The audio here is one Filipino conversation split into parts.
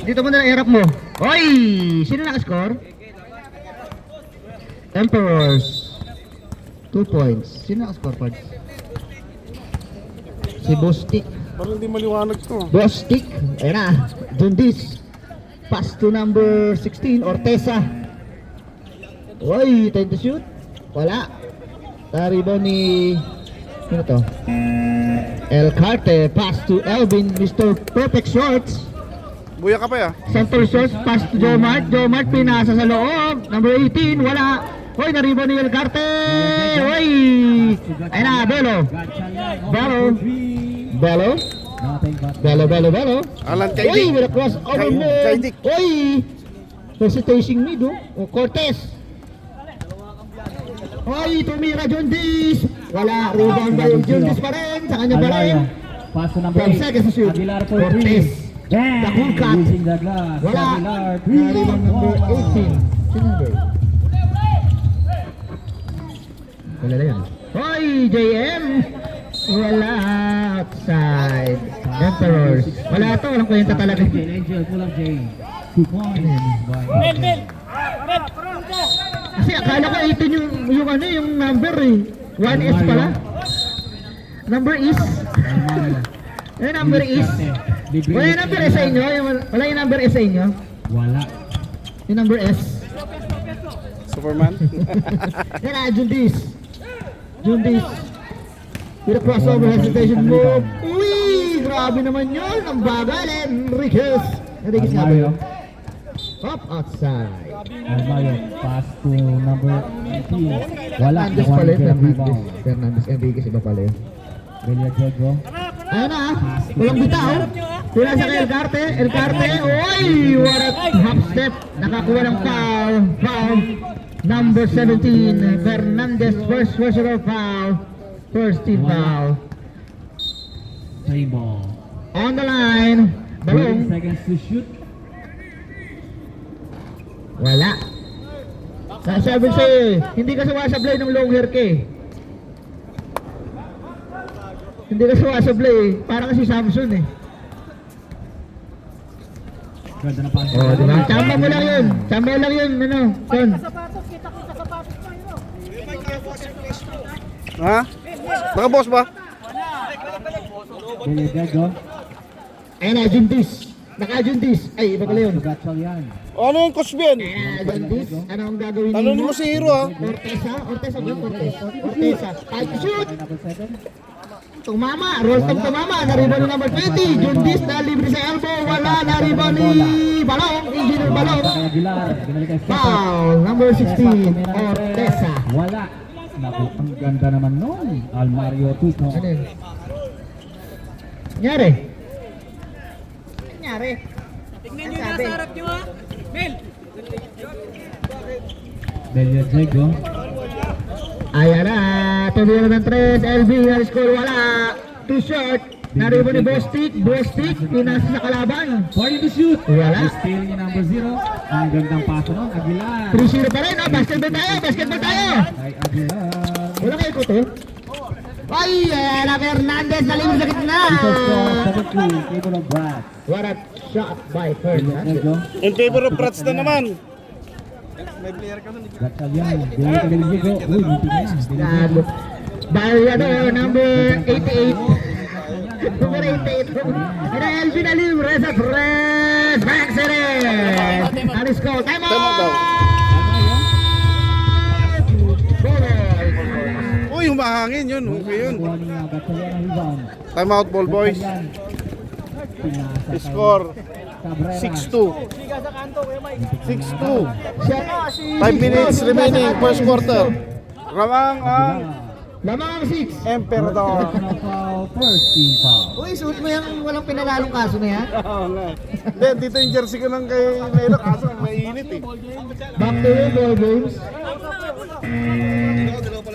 Dito mo na i-erap mo. Oy! Sino naka-score? Emperors. 2 points. Sino naka-score, Pards? Si Bostik. Parang hindi maliwanag to. Bostik. Ayan na. Jundis. Pass to number 16, Ortesa. Oy, time to shoot. Wala. Rebound ni... Sino to? El Carte. Pass to Elvin, Mr. Perfect Shorts. Buya ka pa ya? Center Shorts. Pass to Jomart. Jomart pinasa sa loob. Number 18. Wala. Oy, na-rebound ni El Carte. Oy. Ayan na, Belo. Belo. Belo. Belo. Alan Oy, Kaidik. with a cross over mid. Kaidik. Oy. Hesitating mid, oh. O, Cortez. Oy, tumira Jundis. Wala, rebound by Jundis pa rin. Sa kanya pa rin. Pass to number 12 seconds to shoot. Aguilar for Cortez. 3. The cool cut. Using the glass. Wala. Aguilar, Rebound number 18. Sino number? Wala na yan. Oy, JM. Wala, outside. Emperors. Wala to, walang kwenta talaga. Angel, pull up Jay. 2 points. Kasi akala ko 18 yung ano, yung number eh. 1S pala. Number is. Ano number is? Wala yung number S sa inyo? Wala yung number S sa inyo? Wala. Yung number S. Superman. Yan na, Jundis. With a crossover hesitation move. Uy! Grabe naman yun. Ang bagal. Enriquez nga ba yun? Up outside. Almayo, pass to number 18. Wala. Fernandez pala yun. Fernandez. Enriquez iba pala yun. Belia Diego. Ayan na. Walang bitaw. Tula sa kay El Carte. Uy! What a half step. Nakakuha ng foul. Foul. Number 17. Fernandez. First personal foul. First team foul. Play ball. On the line. 30 Balong. seconds to shoot. Wala. Sabi sa'yo, hindi ka sumasablay ng long hair ka eh. Hindi ka sumasablay eh. Parang si Samson eh. Ganda na pass. Oh, diba? Tama mo lang yun. Ano, Son. Ha? Naka-boss ba? Belia Diego. Ayun na, Jundis. Naka-Jundis. Ay, iba pala yun. Gatchal yan. O, ano yung Coach Ben? Ayan na, Jundis. Ano ang gagawin Tanong mo si Hero ha. Ortesa ba? Ortesa. Time to shoot. Number 7. Tumama. Roll top tumama. Nariban ni number 20. Jundis na libre sa elbow. Wala. Nariban ni Balong. Engineer Balong. Aguilar. Binalik kay Stephen. Foul. Number 16. Ortesa. Wala. Naku, ang ganda naman nun. Almario 2 points. Ano yun? Nangyari? Tingnan nyo yung nasa harap nyo ha. Mel! Belia Diego. Ayan na. Tumira ng 3. LB. Na-score. Wala. Too short. Nariban ni Bostik. Pinasa sa kalaban. 40 to shoot. Wala. The steal ni number 0. Ang gandang paso nun. Aguilar. 3-0 pa rin. Oh, basketball tayo. Kay Aguilar. Wala kayo ko to. Ay, ayan na Fernandez. Nalimos sa gitna. Ito score 7-2. Table of Brass. What a shot by Belia Fernandez. Diego. In favor of Prats na naman. Gatchal yan. Belia Diego. Uy, buti na yan. Belia Diego. Dahil ano, number 88. Number 88. Ano, Elvin Alibre sa press. Back series. Alis ko. Time Tama daw. out. Uy, humahangin yun. Okay yun. Kuha ni Gatchal yan ang rebound. Time out ball boys. Gatchal yan. Pinasa kay Score Cabrera. 6-2. 6-2. 5 5 minutes remaining first quarter. Ramang ang Lamang ang 6. Emperador. Personal foul, first team foul. Uy, suot mo yung walang pinalalong kaso na yan. Oo nga. Hindi, dito yung jersey ko lang kay Melo. Kaso mainit eh. Back to you, ball games.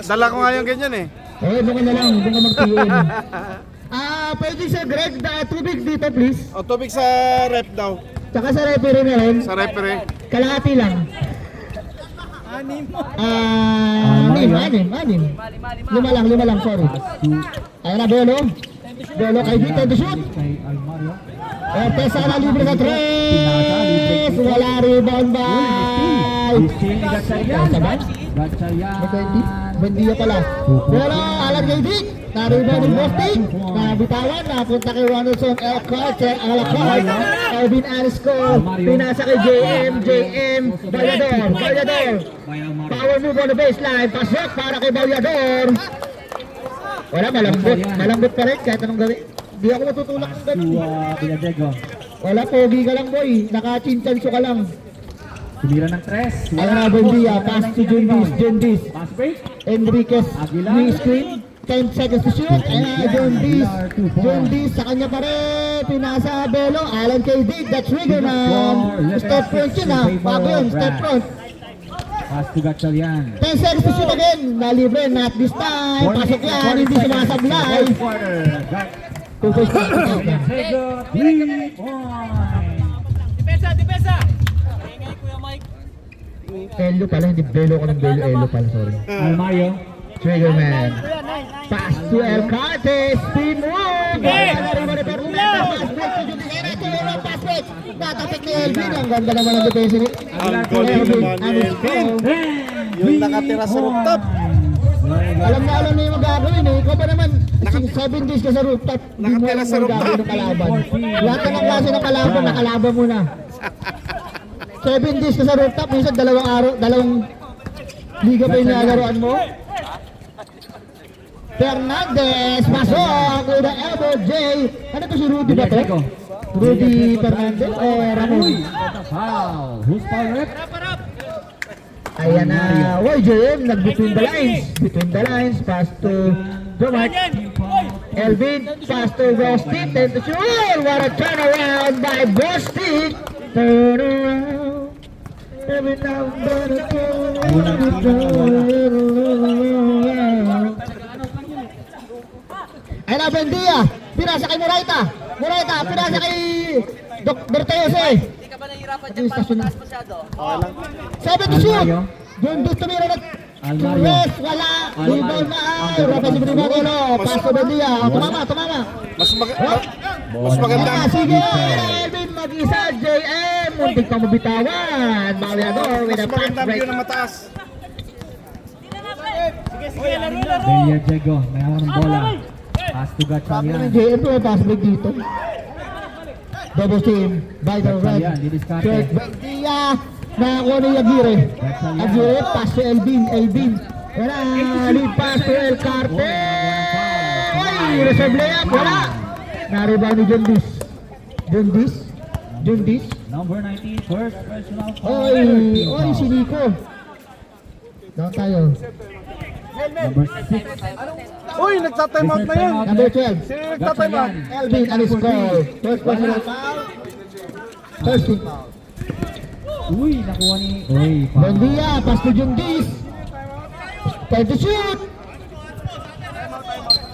Dala ko nga yung ganyan eh. Eh, doon ka na lang. Doon ka mag-TN. Pwede sa Greg, tubig dito please. O, tubig sa rep daw. Tsaka sa referee na rin. Sa referee. Kalahati lang. Anim. Anim. Lima lang, sorry. Pass to Ayun na, Belo. Belo kay Vito to shoot. kay Almario. Ortesa na libre sa 3. Wala rebound by. Still ni Gatchalian. Gatchalian. Bendia pala. Bola alam kay Dick. Na-rebound ni Bostic. Nabitawan. Napunta kay Ronaldson. El Carter. Alakay. Alvin Arisco. Pinasa kay JM. Bayador. Power move on the baseline. Pasok para kay Bayador. Wala, malambot pa rin kahit anong gawin. Di ako matutulak ng ganun. Villadiego. Wala, pogi ka lang boy. Naka-chinchanso ka lang. Tumira ng 3. Ayan na, Bendia. Pass to Jundis. Pass break. Enriquez. New screen. 10 seconds to shoot. Ayan, Jundis. Sa kanya pa rin. Pinasa Belo. Alan K. Dick. The trigger man. Step front yun ha. Bago yun. Step front. Pass to Gatchalian. 10 seconds to shoot again. Nalibre. Not this time. Pasok yan. Hindi sumasablay. Two-face pass. Villadiego. 3 point. Depensa! Ingay Kuya Mike. Elo pala. Hindi Belo ko ng Belo. Elo pala. Sorry. Almario. Trigger man. Pass to El Carte. Spin move. Pass break. Natapik ni Elvin. Ang ganda naman ang depensa ni Ang galing naman ni Elvin. Yung nakatira sa rooftop. Alam na yung magagawin eh. Ikaw ba naman, 7 days ka sa rooftop. Hindi mo Nakatira alam sa ang gagawin ng kalaban. Lahat ng klase ng kalaban, nakalaban mo na. 7 days ka sa rooftop, minsan dalawang liga pa yung nagaroan mo. Fernandez, pasok with the elbow, Jay. Ano to si Rudy ba to? Villadiego. Rudy Fernandez o Ramon? Foul. Who's foul rep? Ayan na, JM, nag-between the lines. Between the lines, pass to Jomart. Elvin, pass to Bostic, 10 to shoot. What a turnaround by Bostic. Turn around. Every now and then I turn around. Ayan na, Bendia. Pinasa kay Murayta, pinasa kay Bertese. Hindi ka ba nahihirapan dyan para mataas masyado? 7 to shoot. Yung gusto tumira na Almario. Yes, wala. Rebound na ay. Rafa si Primagolo. Paso Bendia. Tumama. Mas maganda. Sige. Elvin mag-isa. JM. Muntik pa mabitawan. Maliador with a Mas pass maganda break. view na mataas. Sige, laro! Villadiego. May hawak ng bola. Pass to Sabi ng Gatchalian. JM to pass break dito. Double team. By the red. Gatchalian, didiskarte. Check. Bendia. Nakakuha ni Aguirre. Aguirre. Pass to Elvin. Wala. Lead pass to El Carte. Ay, reserve layup. Wala. Nariba ni Jundis. Number 19, first personal foul. Oy, si Nico. Down tayo. Number 6, Uy, nagta-time out na yan. Number 12. Sino yung nagta-time out? Elvin Alisco. First personal foul. First team foul. Uy, nakuha ni... Uy, foul. Bendia, pass to Jundis. Time to shoot.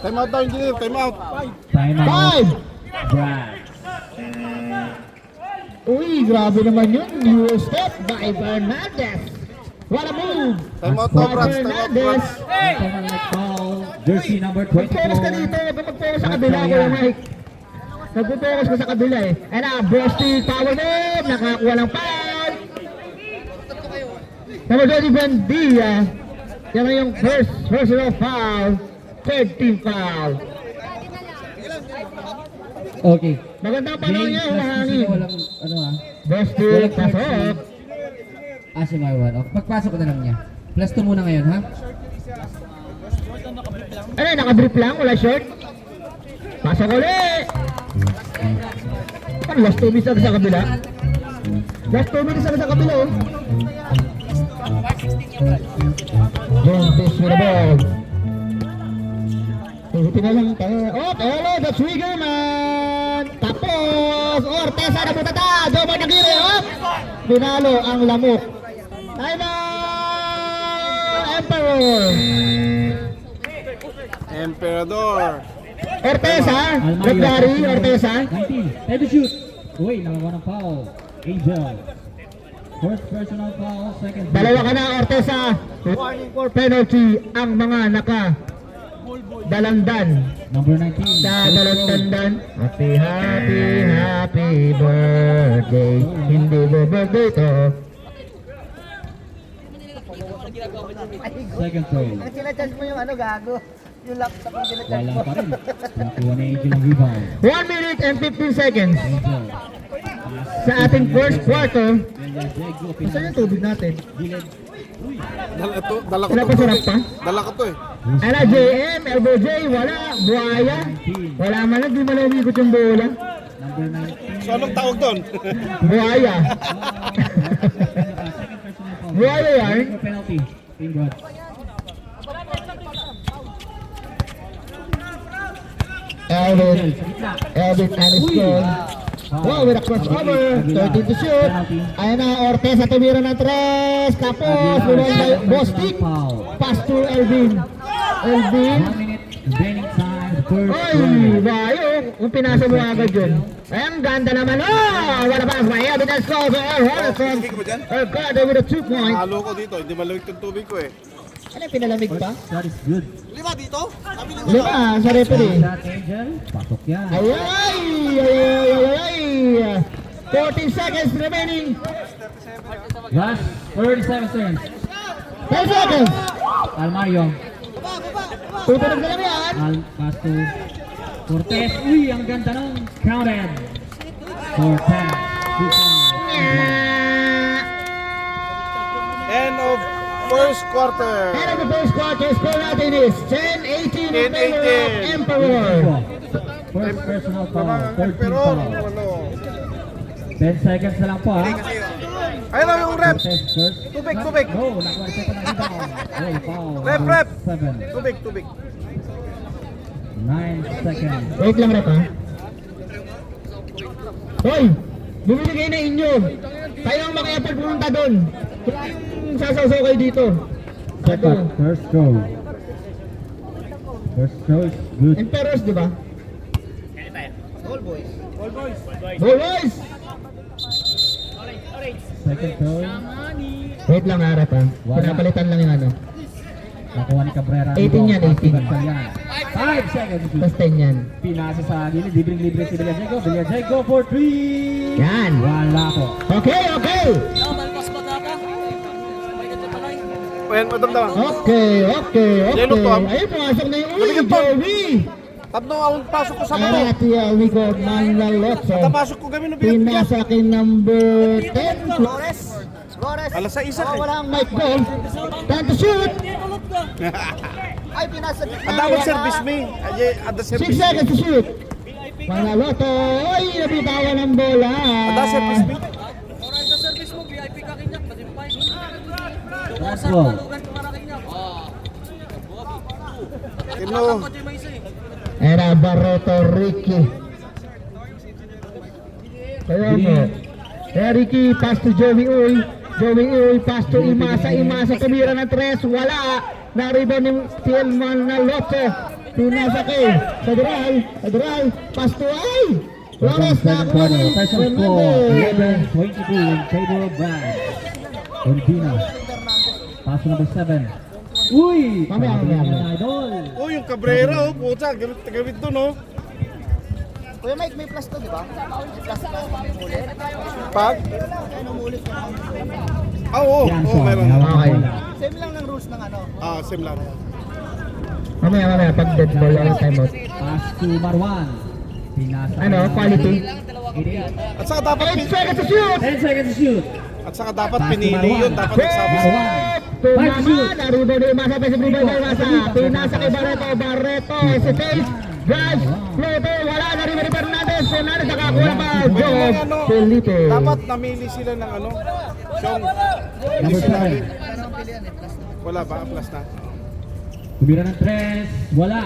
Time out daw, engineer. Time out. Time out. 5. Brad. Uy, grabe naman yun. New step by Fernandez. What a move. Time out By daw, Brats. Time out, Fernandez. Brats. Personal foul. Jersey number Mag-focus ka 24. dito. Mag-focus sa kabila ko yung mic. Nag-focus ka sa kabila eh. And Bostic, power move. Nakakuha ng foul. Number 20, Bendia. Yan ang yung first personal foul. Third team foul. Okay. Magandang panahon niya, humahangin. Walang, ano Bostic, pasok. Si Marwan. O, pagpasok ko na lang niya. Plus 2 muna ngayon, ha? Ano, nakabrief lang, wala short. Pasok ulit. Ano, last 2 minutes sa kabila? Last 2 minutes sa kabila, oh. Jundis with the ball. Tuhutin na lang tayo. Oh, hello, the trigger man. Tapos, Ortesa na butata. Jomar Aguirre, oh. Binalo ang lamok. Time out, Emperor. Emperador. Ortesa, Reglari, Ortesa. 19. Time to shoot. Uy, nakakuha ng foul. Angel. First personal foul, second. Dalawa ka na, Ortesa. Warning for penalty ang mga Dalandan. Number 19. Sa Dalandan. Happy birthday. Hindi mo birthday to. Second throw. Ang sinacharge mo yung ano, gago. Yung laptop ang sinacharge Wala mo. pa rin. Nakuha ni Angel ang rebound. 1 minute and 15 seconds. Angel. Sa ating first quarter. Diego, Saan yung tubig natin? Gilid. Dala ko Sila to. pa sarap pa? Dala ko to eh. Ano, JM, Elbow J, wala. Buhaya. Wala man lang, di man lang umikot yung bola. Number 19. So anong tawag doon? Buhaya. Second personal foul. Buhaya yan. For penalty. Team Brad. Elvin. Sa gitna. Elvin Aniston. Wow, with a crossover. 13 to shoot. Ayan na, Ortez at tumira ng tres. Tapos, rebound by Bostic. Pass to Elvin. Elvin. 1 minute remaining time. First Oy, quarter. bayo. Kung pinasa mo agad yun. Ay, ang ganda naman. Oh, what a pass by Elvin Aniston. Harrison. Elgarde with a 2 point. Halo ko dito, hindi malamig yung tubig ko eh. Ano, pinalamig pa? That is good. Lima dito? Lima, sa referee. Shot Angel. Pasok yan. Ay. 14 seconds remaining. Last 37 seconds. 10 seconds. Almario. Tutunog na lang yan. Pass to Cortez. Uy, ang ganda nung counted. Cortez. Good point. End of first quarter. And in the first quarter, score natin is 10-18 in favor of Emperor. First personal foul. 13 Pero, foul. ano, 10 seconds na lang po ha. ayun lang yung rep. Cortez first. Tubig, tubig. Go, nakuha siya pa ng rebound. Oh, foul. Rep, rep. 7. Tubig, tubig. 9 seconds. Wait lang, rep, ha? Hoy! Bumili kayo na inyo. Tayo ang maki-effort pumunta doon. Wala yung sasaw-saw kayo dito. Ito. First go. First go is good. Emperors, di ba? All boys! Second throw. Wait lang, rep, ha? Pinapalitan lang yung ano. Nakuha ni Cabrera. 18 yan, 18. 5 seconds. Plus 10 yan. Pinasa sa gilid. Libreng-libre si Villajeco. Villajeco for 3. Yan. Wala ko. Okay. No, malpas pa ka. May ganyan pala eh. Ayan, madam daw. Okay. Yellow to, ah. Ayun, pumasok na yung Galing to. Joey! Tatlong ang pasok ko sa Ayan mga. at we got Manlalotso. Tapasok ko kami ng bigat-bigat. Pinasa kay number 10. Alas sa isa eh. Walang mic ball. Time to shoot. Ay, pinasa. Ang dapat service me. Ay, ada 6 service me. seconds to shoot. Manlalotso. Ay, nabitawan ang bola. Ada service me. Oras sa service mo, VIP ka kinyak. Masimpay. Last ball. Lugan ko para kinyak. Kino. Pati may isa eh. Era Barreto Ricky. Kaya mo. Kaya Ricky, pass to Joey Uy. Pass to Imasa tumira ng tres. Wala. Na-rebound ni Tielman na Lotso. Pinasa kay Adral. Pass to Ay. Flores na Second ako quarter. ni Tyson score. 11-22 in favor of Brad. Ondina. Pass to number 7. Uy! Mamaya. Idol. Oh, yung Cabrera, oh, puta. Gamit doon, oh. Kuya Mike, may plus to, di ba? May plus to, may mulit. Pag? Ano mulit na? Ah, oo. Yan, Oo, so, meron. hawak Okay. ng bola. Same lang ng rules ng ano. Ah, same lang. Mamaya. Pag dead ball, ang timeout. Pass to Marwan. Pinasa. Ano, quality? 88. At saka dapat 8 seconds to shoot. 10 seconds to shoot. at saka dapat Pass to pinili Marwan. yun, dapat nagsabi sa Marwan. Tumaman, arriba ni Imasa, pesa arriba ni Imasa. Pinasa kay Barreto, si Face, drive, floater, wala, arriba ni Fernandez nakakuha pa, Joe Felipe. dapat namili sila ng ano, siyong hindi Number sila, 7. wala ba, plus na. Tumira ng 3. Wala.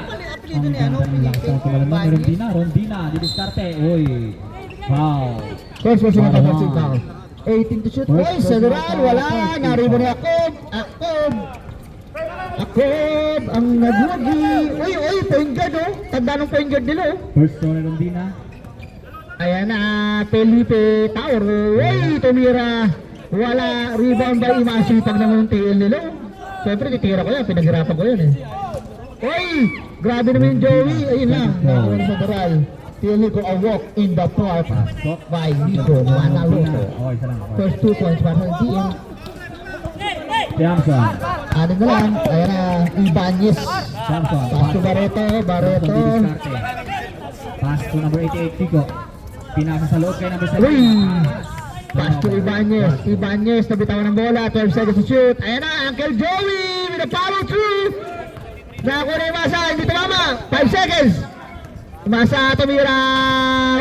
Ang ganda ng lakas ng kalaman ni Rondina. Didiskarte. Uy. Wow. First person na Marwan. tapasin ka. 18 to shoot. First Uy, person Sedran, na wala. tapasin. Naribo ni Akob. Akob, ang nagwagi. Uy, point guard oh. Tanda ng point guard nila oh. First throw ni Rondina. Ayan na, Felipe Tower. Uy, tumira. Wala, rebound by Imasi pag naman yung TL nila. Siyempre, titira ko yan, pinaghirapan ko yan eh. Uy, Grabe naman yung Joey. Ayun lang. Nakakuha sa Doral. Nico a walk in the park by Nico Manaluto. Oh, isa lang. First 2 points para sa team. Samson. Ano na lang. Ayan na. Ibanez. Samson. Pass to Barreto. Barreto. Pass to number 88, Pico. Pinasa sa loob kay number 7. Uy! Pass to Ibanez. Ibanez. Nabitawan ng bola. 12 seconds to shoot. Ayan na. Uncle Joey with a follow through. Nakakuha na yung masa. Hindi tumama. 5 seconds. Masa tumira.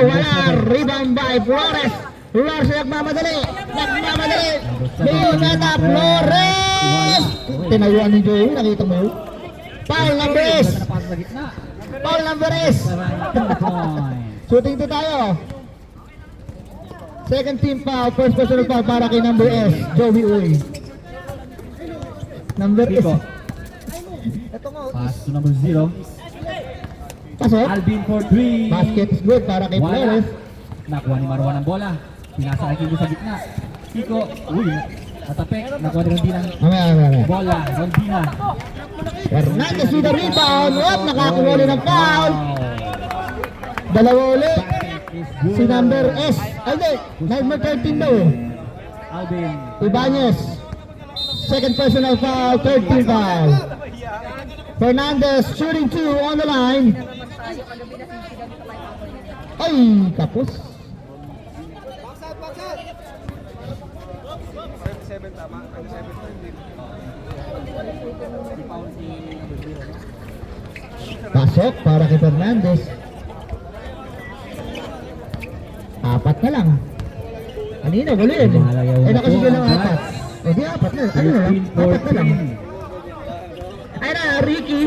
Wala. Rebound by Flores. Flores nagmamadali. Nagmamadali. Binata Flores. Tinayuan ni Joey. Nakita mo yun? Foul number S. Pass sa gitna. Foul number S. 2 points. Shooting to tayo. Second team foul. First personal foul para kay number S. Joey Uy. Number S. Pico. Ito nga, Pass to number 0. Pasok. Alvin for 3. Basket is good para kay Wala. Flores. Nakuha ni Marwan ang bola. Pinasa kay Kibo sa gitna. Pico. Uy. Matapek. Nakuha ni Rondina ang Mamaya. bola. Rondina. Hernandez with the rebound. Up, nakakuha ulit ng foul. Dalawa ulit. Si number S. Ay, hindi. Number 13 daw eh. Alvin. Ibanez. Second personal foul. Third team foul. Fernandez shooting 2 on the line. Ay, tapos. Pasok para kay Fernandez. Apat na lang. Kanina, wala yun. Eh, nakasigil ng apat. Eh, di apat na. Ano na lang? Apat na lang. Ay na, Ricky.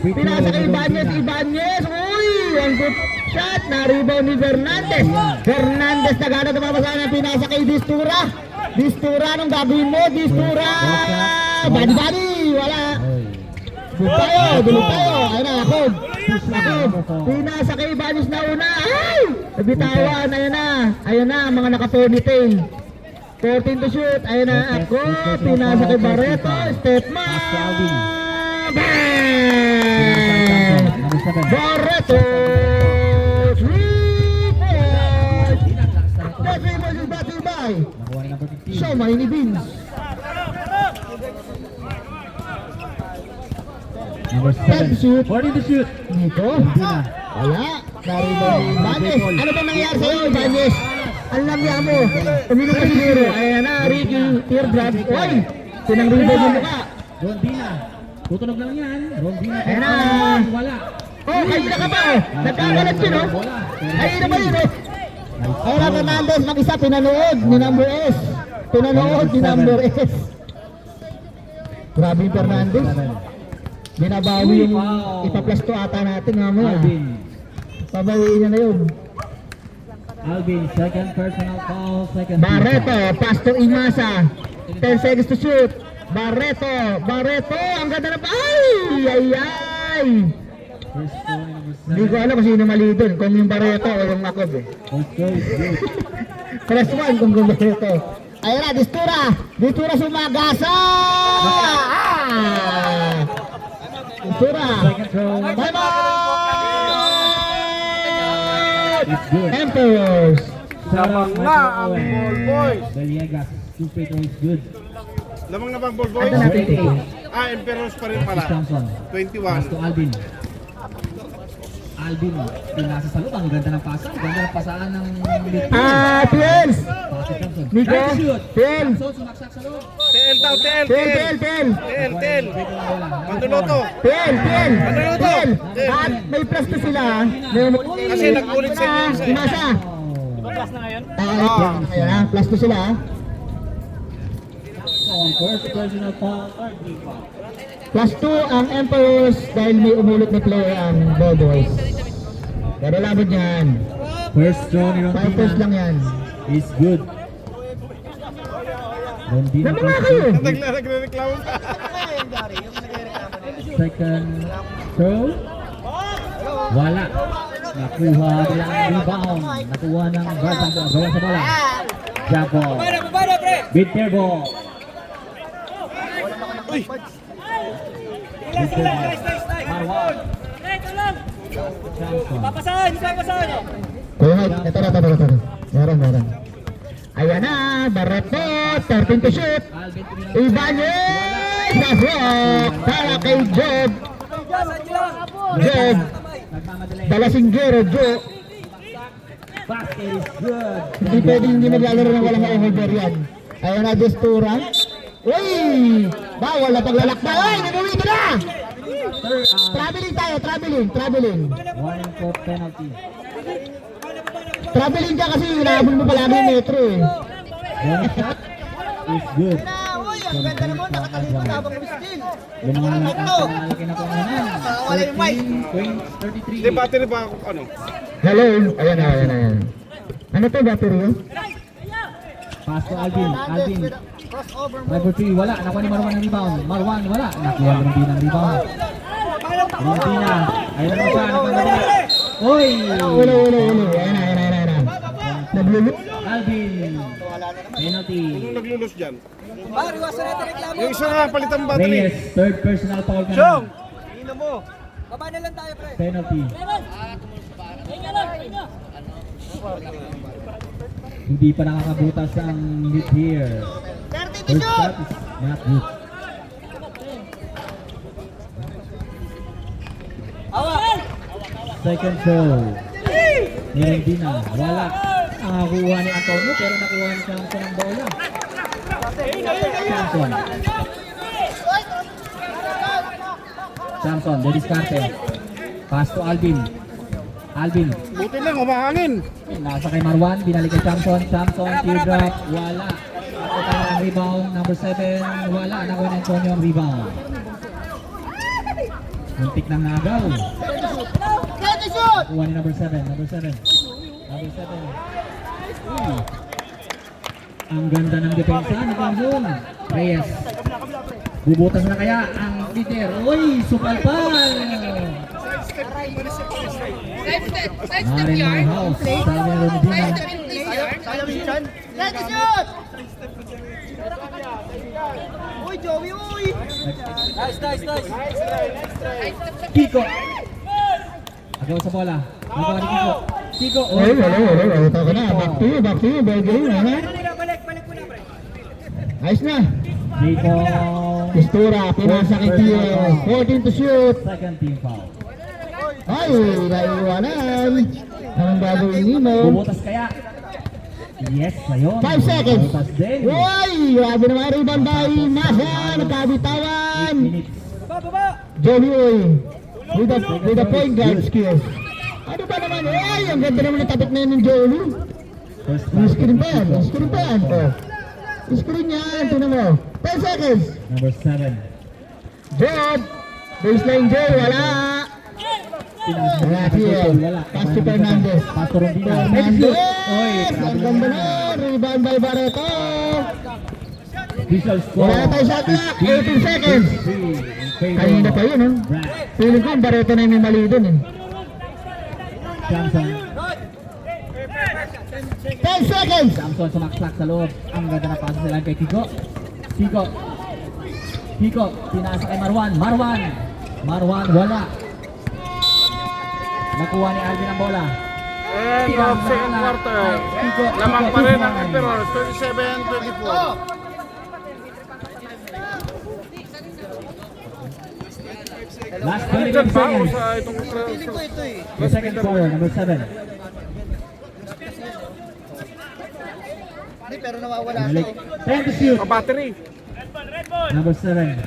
Pinasa kay Ibanez. Ibanez. Uy, ang good shot. Na-rebound ni Fernandez. Fernandez na gano'n tumapasa na pinasa kay Distura. Distura, anong gagawin mo? Distura! Body! Wala. Dulog tayo. Ayun na, Akob. Pinasa kay Ibanez na una. Ay! Nabitawan. Ayun na, mga naka-ponytail. 14 to shoot. Ayun na, Akob. Pinasa kay Barreto. Step ma! Bang! Barreto! 3 points! The 3 points is battled by Nakuha ni number 15. Shomai ni Vince. Number 7. Shoot. 40 to shoot. Nico. Rondina. Wala. Naribo. Ibanez. Ano ba nangyari sa'yo, Ibanez? Ang lamya mo. Uminom ka siguro. Ayan na, Ricky. Teardrop. Uy! Sinang-ribo yung mukha. Rondina. Tutunog lang yan. Rondina. Ayan na. Wala. Oh, kanina ka pa oh. Nagkakalat yun oh. Kanina ba yun oh. Ayun na, Fernandez. Mag-isa pinanood ni number S. Pinanood ni number S. Grabe yung Fernandez. Binabawi yung ipa-plus to ata natin mamaya. Alvin. Pabawiin niya na yun. Alvin, second personal foul, second. Barreto, pass to Imasa. 10 seconds to shoot. Barreto, ang ganda na pa. Ay! First goal ni number 7. Hindi ko alam kung sino mali dun. Kung yung Barreto o yung Akob eh. First goal is good. Plus 1 kung yung Barreto. Ayun na, Distura sumagasa! Distura! Second throw. Time out! It's good. Emperors! Lamang na ang ball boys. Beliegas, two free throws good. Lamang na bang ball boys? Ano natin ito? Emperors pa rin Pass pala. to Thompson. Pass to 21. Alvin. Pinasa sa loob. Ang ganda ng pasa. Ang ganda ng pasaan ng Piels! Pass to Thompson. Nico! Try to shoot. Piels! Thompson sumaksak sa loob. Tel daw, tel. Tel. Manduloto. Piel! Manduloto. At may plus to sila. Kasi nag-ulit sa inyo. Imasa! Class na ngayon? Ayan na, plus to sila. First personal foul. Third team foul. Plus 2 ang Emperors dahil may umulot na play ang Bullboys. Pero labad yan. First throw ni 5 points lang Rondina yan. is good. Rondina Dami nga kayo. Nagreklamo ka. second throw. Wala. Nakuha nila ang rebound. Nakuha ng Bartang gawa sa bola. Jaco. Bid pair ball. Marwan. Johnson. Papasahan! Kuya Mike, ito. Meron. Ayan na, Barreto, 13 to shoot. Alvin Tumira. Ibanez! Nasok! Para kay Job. Job. Nagmamadali. Dalasinggero, Job. Basket is good. Hindi pwedeng hindi maglalaro ng walang over yan. Ayan na, Destura. Uy! Bawal na paglalakda. Uy! Nagawin na! Traveling tayo, traveling. Warning for penalty. Traveling ka kasi hinahabol mo palagi yung metro eh. Bonus shot is good. Uy, ang ganda naman. Nakatalikod habang umistil. Lumalaki na po naman. Wala yung mic. 33. Hindi, battery ba ako, ano? Hello? Ayan na. Ano to, battery yun? Pass to Alvin. Crossover mo. Number 3, wala. Nakuha ni Marwan ng rebound. Marwan, wala. Nakuha ni Rombina ng rebound. Rombina. Ayun na siya. Uy! Ulo. Ayan na. Naglulu. Alvin. Penalty. Anong naglulus dyan? Bar, iwasan natin reklamo. Yung isa nga, palitan battery. Reyes, third personal foul ka Chong! na. Ina mo. Baba na lang tayo, pre. Penalty. Hinga lang, hinga. Hindi pa nakakabutas ang lead here. 30 to First shoot. shot is not good. Awak! Second throw. Nirendina. Wala. Nakakuha ni Antonio pero nakuha ni Samson ang bola. Samson, dediskarte. Pass to Alvin. Buti lang, umahangin. Nasa kay Marwan, binalik kay Samson, teardrop, wala. Ako tayo ang rebound, number 7, wala. Nakuha ni Antonio ang rebound. Muntik ng nagaw. 30 shoot. Kuha ni number 7. Uy. Ang ganda ng depensa ni Camzon. Reyes. Bubutas na kaya ang leader. Uy, supalpal. Marin Marhouse. Sabi ni Romdina. Sayang yun dyan. 30 shoot. Uy, Joey, uy. Nice. Kiko. Agaw sa bola. Nagawa ni Kiko. Kiko. Uy, wala. Ito ka na. Back to you. Belgium, ha? Balik mo na, pre. Ayos na. Kiko. Destura, pinasa kay Tio. 14 to shoot. Second team foul. Ay, naiwanan. Anong gagawin ni Mo? Bubutas kaya. Yes, ayun. 5 seconds. Bubutas din. Uy, grabe naman rebound by Masa. 8 Nagkabitawan. minutes. Baba! Johnny, uy. With the point guard skills. Ano ba naman? Uy, ang ganda naman ng tapit na yun ng Johnny. First Screen pa yan. Oh. Screen yan. Tinan mo. 10 seconds. Number 7. Job. Baseline J. Wala. Wala here. Pass to Fernandez. Pass to Rondina. Fernandez. Oy, Ang ganda na. Rebound by Barreto. visual score. Wala tayo shot clock. 18 seconds. 3 Kanina pa yun, Brad Feeling ko yung Barreto na yung may mali dun, Samson. 10 seconds. Samson sumaksak sa loob. Ang ganda na pass sila kay Kiko. Kiko, pinasa kay Marwan. Marwan, wala. Nakuha ni Alvin ang bola. And of second quarter. Lamang pa rin ang Emperors, 27-24. Last 20 Dyan pa ako seconds. sa itong Feeling ko ito eh. The second quarter, number 7. Hindi, pero nawawala siya. Balik. 10 to shoot. battery. Number 7.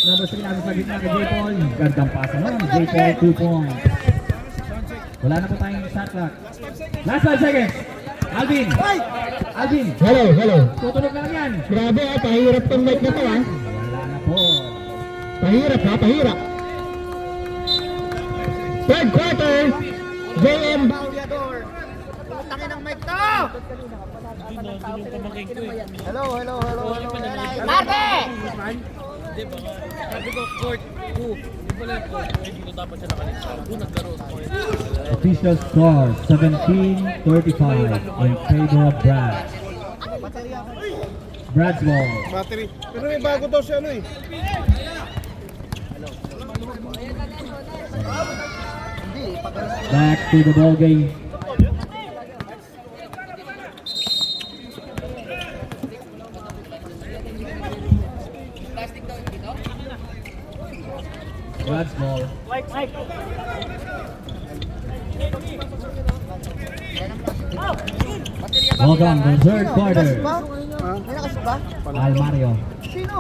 Number 3 nasa sa gitna kay J. Paul. Gandang pasa nun. J. Paul, 2 points. Wala na po tayong shot clock. Last 5 seconds. Alvin. Hello. Tutunog na lang yan. Grabe ha, pahirap tong mic na to ha. Wala na po. Pahirap. Third quarter, JM Pauliador. Putangin ng mic to! Hello. Marte! Sabi ko, court 2. Di pala yung court. Hindi ko dapat siya nakalit. Doon naglaro. Official score 17-35 in favor of Brad. Brad's ball. Battery. Pero may bago daw siya ano eh. Hindi, pag alas Back to the ball game. God's ball. Welcome to the third quarter. ba? May nakasip ba? Almario. Sino?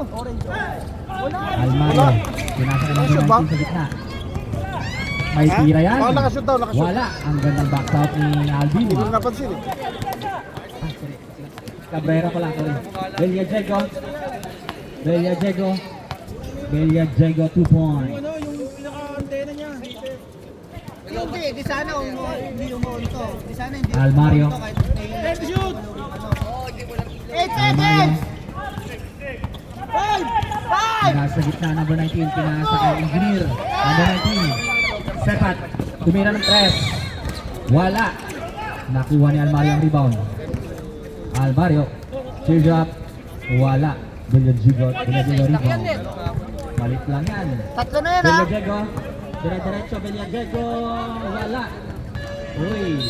Almario. Pinasa ka ng 19 sa gitna. May tira yan. Nakashoot daw, nakashoot. Wala. Ang gandang back out ni Alvin. Hindi ko napansin eh. Cabrera pala. Sorry. Beliajego. Beliajego. Beliajego 2 point. Hindi, di sana hindi umuon to. Di sana hindi. Almario. Let's shoot! 8 Almario. seconds! 5! Nasa gitna, number 19, pinasa kay Engineer. Number 19, Sepat, tumira ng 3. Wala. Nakuha ni Almario ang rebound. Almario, teardrop. Wala. Beliajego rebound. Balik lang yan. Tatlo na yan ha? Beliajego, dire-diretso, Beliajego. Wala. Uy,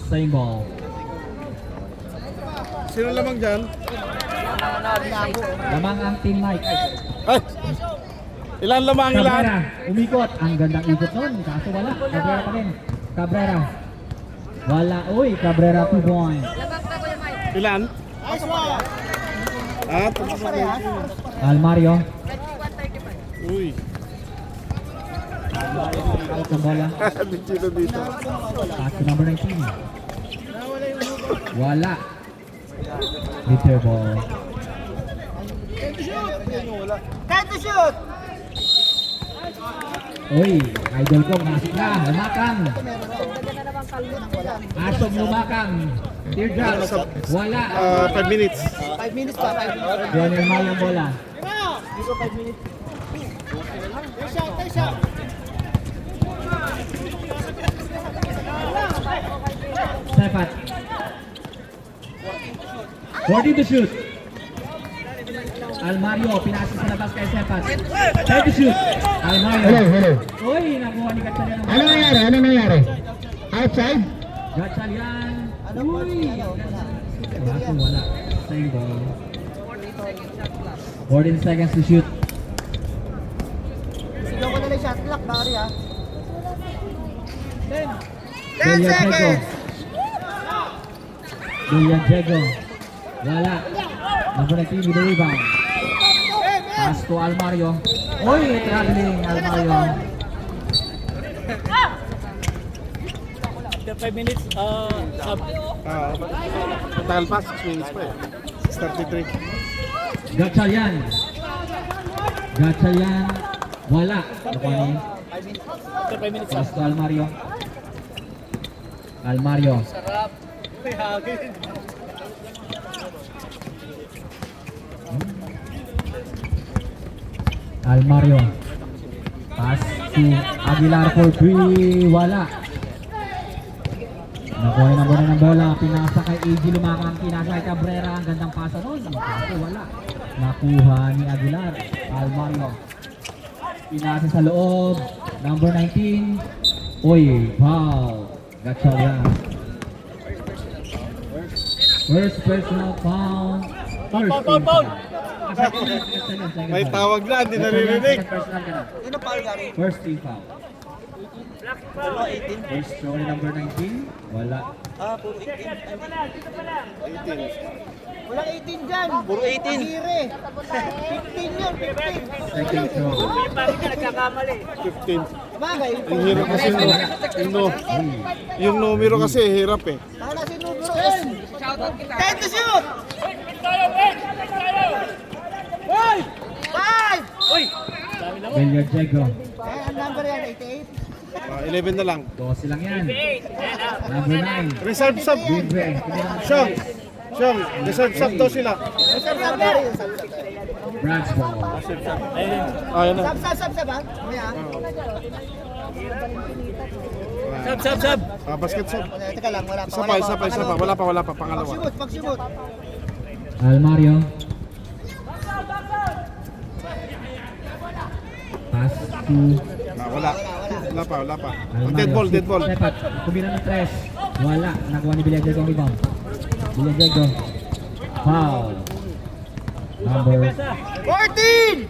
same ball. Sino lamang dyan? Lamang ang team Mike. Ay! Ilan lamang, ilan? Cabrera, umikot. Ang gandang ikot nun. Kaso wala. Cabrera pa rin. Cabrera. Wala. Uy, Cabrera 2 points. Ilan? Ayos mo! Ah, tapos na rin. Almario. Uy. Out ng bola. Dito dito. Pass to number 19. Wala. Bitter ball. Time to shoot! Uy, idol ko. Masik na. Lumakang. Asong lumakang. Teardrop. Wala. 5 minutes. 5 minutes pa, 5 minutes. Lionel Mayo ang bola. Dito 5 minutes. Take shot! Sepat. 40 to shoot. Almario, pinasa sa labas kay Sepat. 10 to shoot. Almario. Hello. Uy, nakuha ni Gatchalian ang Ano nangyari? Ano nangyari? Outside? Gatchalian. Uy. Kaso wala. Same ball. 14 seconds to shoot. Sigaw ko nila yung shot clock, Barry ha? 10 Beliajego. seconds! Beliajego. Wala. Number 19 with the rebound. Pass to Almario. Uy, traveling Almario. After 5 minutes, sub. Total pa, 6 minutes pa eh. 6:33. Gatchalian. Gatchalian. Wala. Nakuha ni After 5 minutes, pass to Almario. Almario. Almario. Pass to Aguilar for 3. Wala. Nakuha na bola ng bola. Pinasa kay AG Lumakang. Pinasa kay Cabrera. Ang gandang pasa nun. Kaso wala. Nakuha ni Aguilar. Almario. Pinasa sa loob. Number 19. Uy, foul. Gatchalian. First personal foul. Foul. May tawag na, hindi naririnig. Sino pa Gary? First team foul. First throw ni number 19. Wala. Puro 18. Walang 18 dyan. Puro 18. Hire. 15 yun, 15. Second throw. 15. Bagay. Ang hirap kasi yung numero kasi hirap eh. Tala si numero 10. 10 to shoot! 5! Beliajego. Ang number yan, 88. 11 na lang. 12 lang yan. Number 9. Reserve sub. Libre. Siyang, reserve sub to sila. Sab, Gary. Brad's ball. Ayun na. Sab, ba? Maya. Sub. Basket sub. Teka lang, wala pa. Isa pa. Wala pa. Pangalawa. Pag-shoot. Almario. Pass to Wala. Wala pa. Almario, Dead ball. Tepat, kumira ng 3. Wala, nagawa ni Villadiego ang rebound. Villadiego. Foul. Number 14!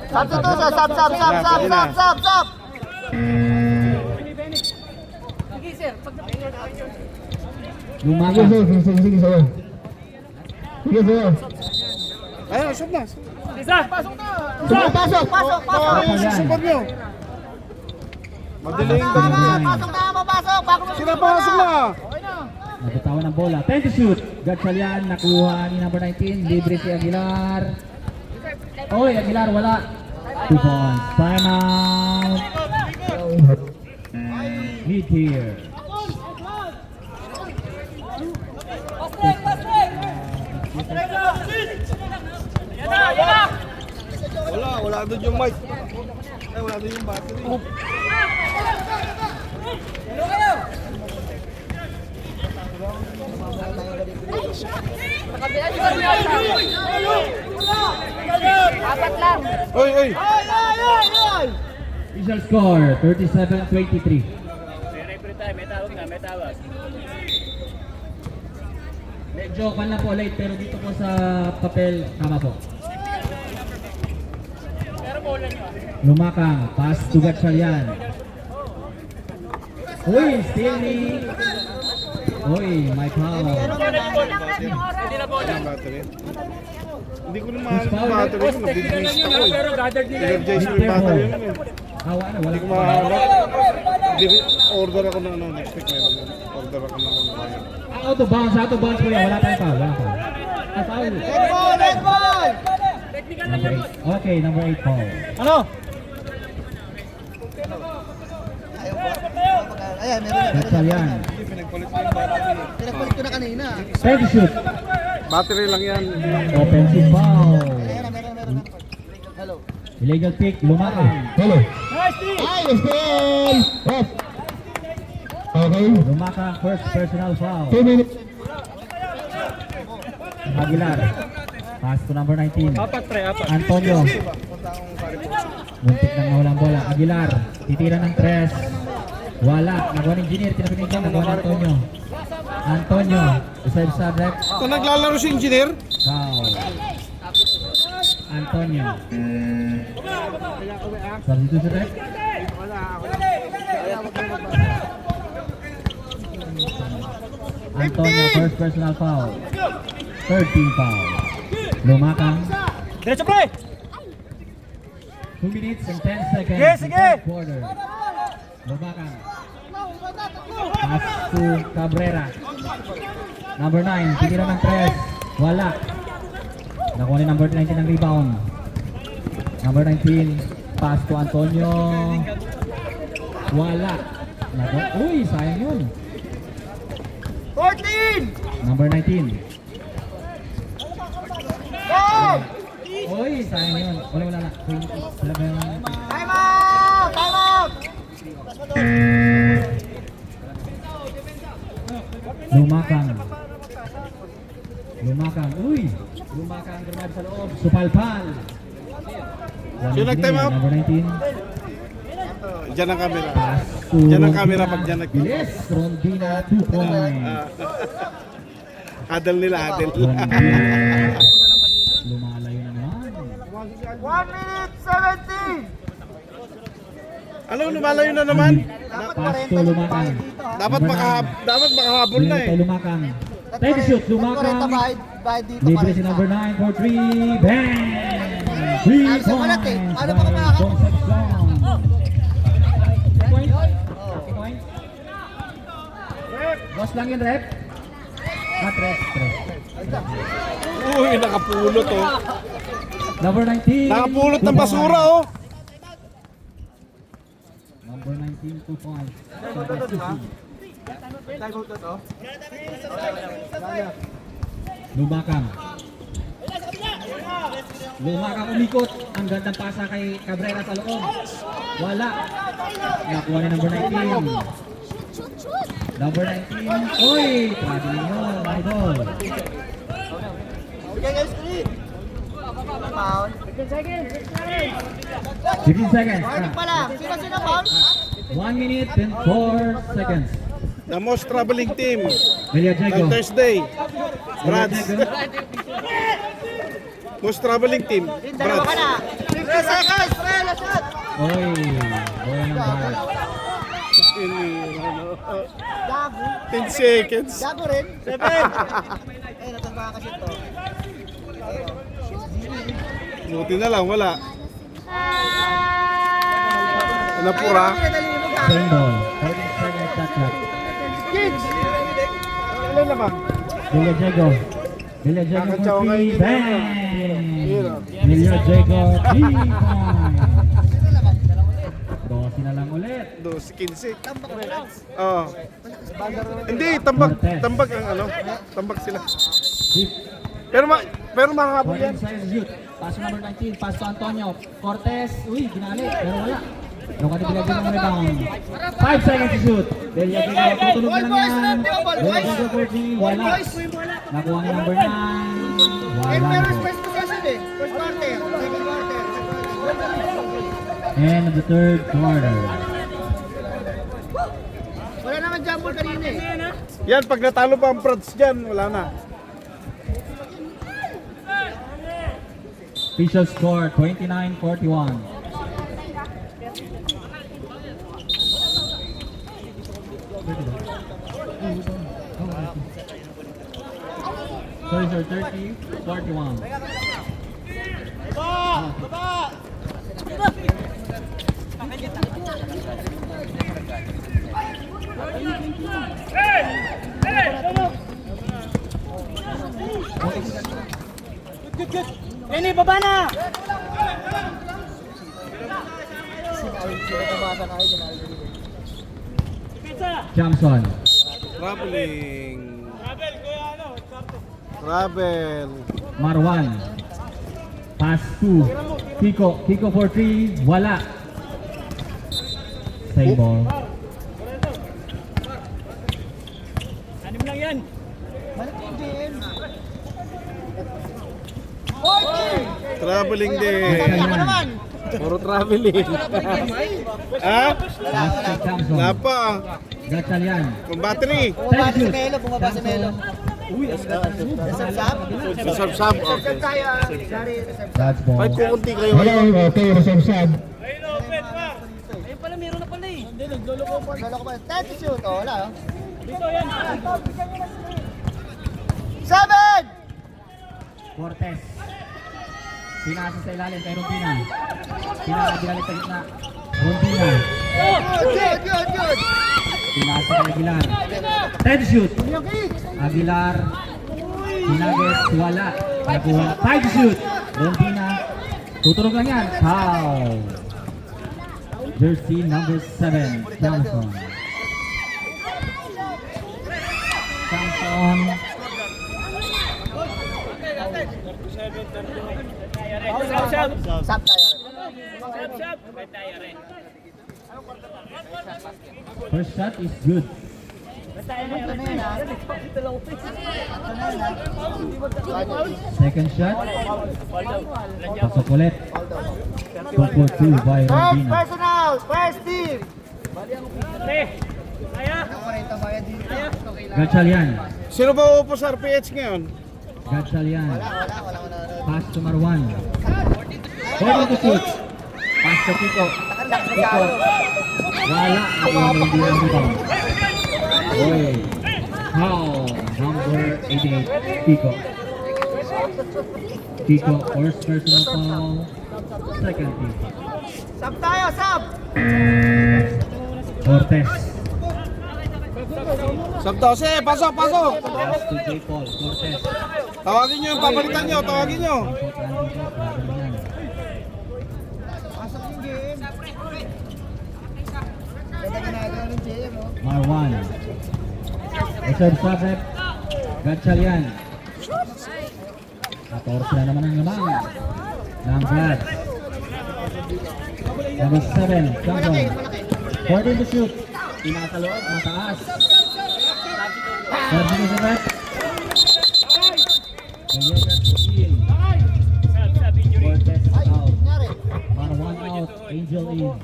Sab to to, sab. Lumaga. Sige, sa'yo. Sige, sa'yo. Ayun, shoot na. Pasok. Support nyo. Madaling Pasok na, papasok. Bago mo Sila pasok na. Nabitawan ng bola. 10 to shoot. Gatchalian, nakuha ni number 19. Libre si Aguilar. Oy, Aguilar, wala. 2 points. Time out. Lead here. Wala doon yung mic. Ay, wala doon yung battery. Oy. Official score, 37-23. Medyo kan na po late pero dito po sa papel, tama po. Lumakang, pass to Gatchalian. Uy, Stilly. Uy, my foul. Yung battery. Hindi ko naman yung battery ko. Nabibigis ako eh. Energize yung battery yun eh. Awa na, wala Hindi ko ko mahanap. Order ako ng ano. Next week meron yun. Order ako ng ano. Out of bounds po yan. Wala tayong foul. Wala foul. Ah, foul. Red ball! Number 8. Okay, number 8 foul. Ayan, meron. Gatchalian. Pinagpalit ko na kanina. 30 shoot. Battery lang yan. Offensive foul. Meron. Hello. Illegal pick, Lumakang. Hello. Ay, steal! Off. Okay. Lumakang, first personal foul. 2 minutes. Aguilar. Pass to number 19. Antonio. Muntik nang nawalang bola. Aguilar. Titira ng 3. Wala. Nagawa ng engineer. Tinapinigan. Nagawa ng Antonio. Antonio. Reserve subject. Ito naglalaro si engineer. Foul. Antonio. Substitution rep. Antonio, first personal foul. Third team foul. Lumakang. Diretso pre! 2 minutes and 10 seconds. Sige! Third quarter. Lumakang. Pass to Cabrera. Number 9, titira ng 3. Wala. Nakuha ni number 19 ng rebound. Number 19, pass to Antonio. Wala. Uy, sayang yun. 14! Number 19. Go! Uy, sayang yun. Wala na. Wala ba yung... Time out! Lumakang. Uy! Lumakang drive sa loob. Supalpal. Sino nag-time out? Number 19. Diyan ang camera. Pass to Diyan ang camera pag diyan nag- Bilis. Rondina 2 points. Hadal nila, hadal. Rondina. Lumalayo na naman. 1 minute 70! Ano, lumalayo na naman? Pass to Lumakang. Dapat makahabol na Bilis eh. kay Lumakang. Take a shoot. Lumakang. Bahid dito. Libre si number 9 for 3. Bang! 3 Ay, sa malat eh. points Ano ba ka by makaka- Concepcion. Boss lang yun, rep? Tres. Uy, nakapulot oh. Number 19. Nakapulot 2 ng basura points. oh. Number 19, 2 points. Lumakang. Lumakang umikot. Ang gandang pasa kay Cabrera sa loob. Wala. Nakuha ni number 19. Number 19. Uy! Grabe ninyo, idol. Foul. 15 seconds. Warning pa lang. Sino foul? 1 minute and 4 seconds. The most troubling team Melia Jago. on Thursday. Melia Brads. Jago. Most troubling team. Dalawa ka Brads. na. 50 seconds. Well, last shot. Oy, bola ng bar. Gago. 10 seconds. Gago rin. 7. Natanda ka kasi to. Buti na lang, wala. Napura. Same ball. 14 seconds shot clock. Kids. Ano naman? Melia Jago. Melia Jago Kakatsaw for nga 3. yun. Bang! Hirap. Melia Jago. 3 points. 12 na lang ulit. 15. Oo. Hindi, tambak. Tambak ang ano. Tambak sila. Pero makakabot yan. 14 seconds shoot. Pass number 19. Pass to Antonio. Cortez. Uy, ginali. Pero wala. Ano ka nila din ng rebound? 5 seconds to shoot. Delia Jago. Tutulog na lang yan. Delia Jago for 3. Wala. Nakuha ni number 9. Wala. First possession eh. First quarter. Second quarter. End of the third quarter. Wala naman jumble kanina eh. Yan, pag natalo pa ang Brads dyan, wala na. Official score 29-41. Sorry sir, 30-41. Lenny, baba na! Jamson. Traveling. Travel. Marwan. Pass to Kiko. Kiko for 3. Wala. Same ball. Anim lang yan. Traveling din. Gacalian. Puro traveling. Ha? Pass to Jamson. Wala pa. Gacalian. Kung battery. Bumaba si Melo, bumaba si Melo. Sab-sab. Okay. Tayo, sorry, That's ball. Kahit kukunti kayo. Okay, reserve sub. Ayun pala, meron na pala eh. Hindi, nagluloko pa. Lolo ko pa. 10 to shoot. Oh, wala oh. Dito yan. 7! Cortez. Pinasa sa ilalim kay Rumpina. Pinasa binalik sa gitna. Rumpina. Good. Pinasa kay Aguilar. 10 shoot. Aguilar. Pinages. Wala. Nakuha. 5 shoot. Rumpina. Tuturog lang yan. Foul. Jersey number 7. Johnson. Johnson. Sap tayo. First shot is good. Second shot. Pasok ulit. 2 for 2 by First Rumpina. personal. First team. Gachalian. Sino ba upo sa RPH ngayon? Gachalian. Pass to Marwan. Going to shoot. Pass to Kiko. Kiko. Wala. Nakuha mo yung bilang dito. Oy. Foul. Number 88. Kiko. Kiko. First personal foul. Second team. Sap tayo, sap. Cortez. Sabdose, pasok. Pass to J. Paul. Cortez. Tawagin nyo yung papalitan nyo, tawagin nyo. Pasok yung game. Ganda ginagawa ng JM oh. Marwan. Reserve subject. Gachalian. 14 na naman ang lamang. Ng Brad. Number 7. Johnson. 14 to shoot. Pinasa loob. Mataas. Serve to Zebet. Ayan at Ian. Angel in.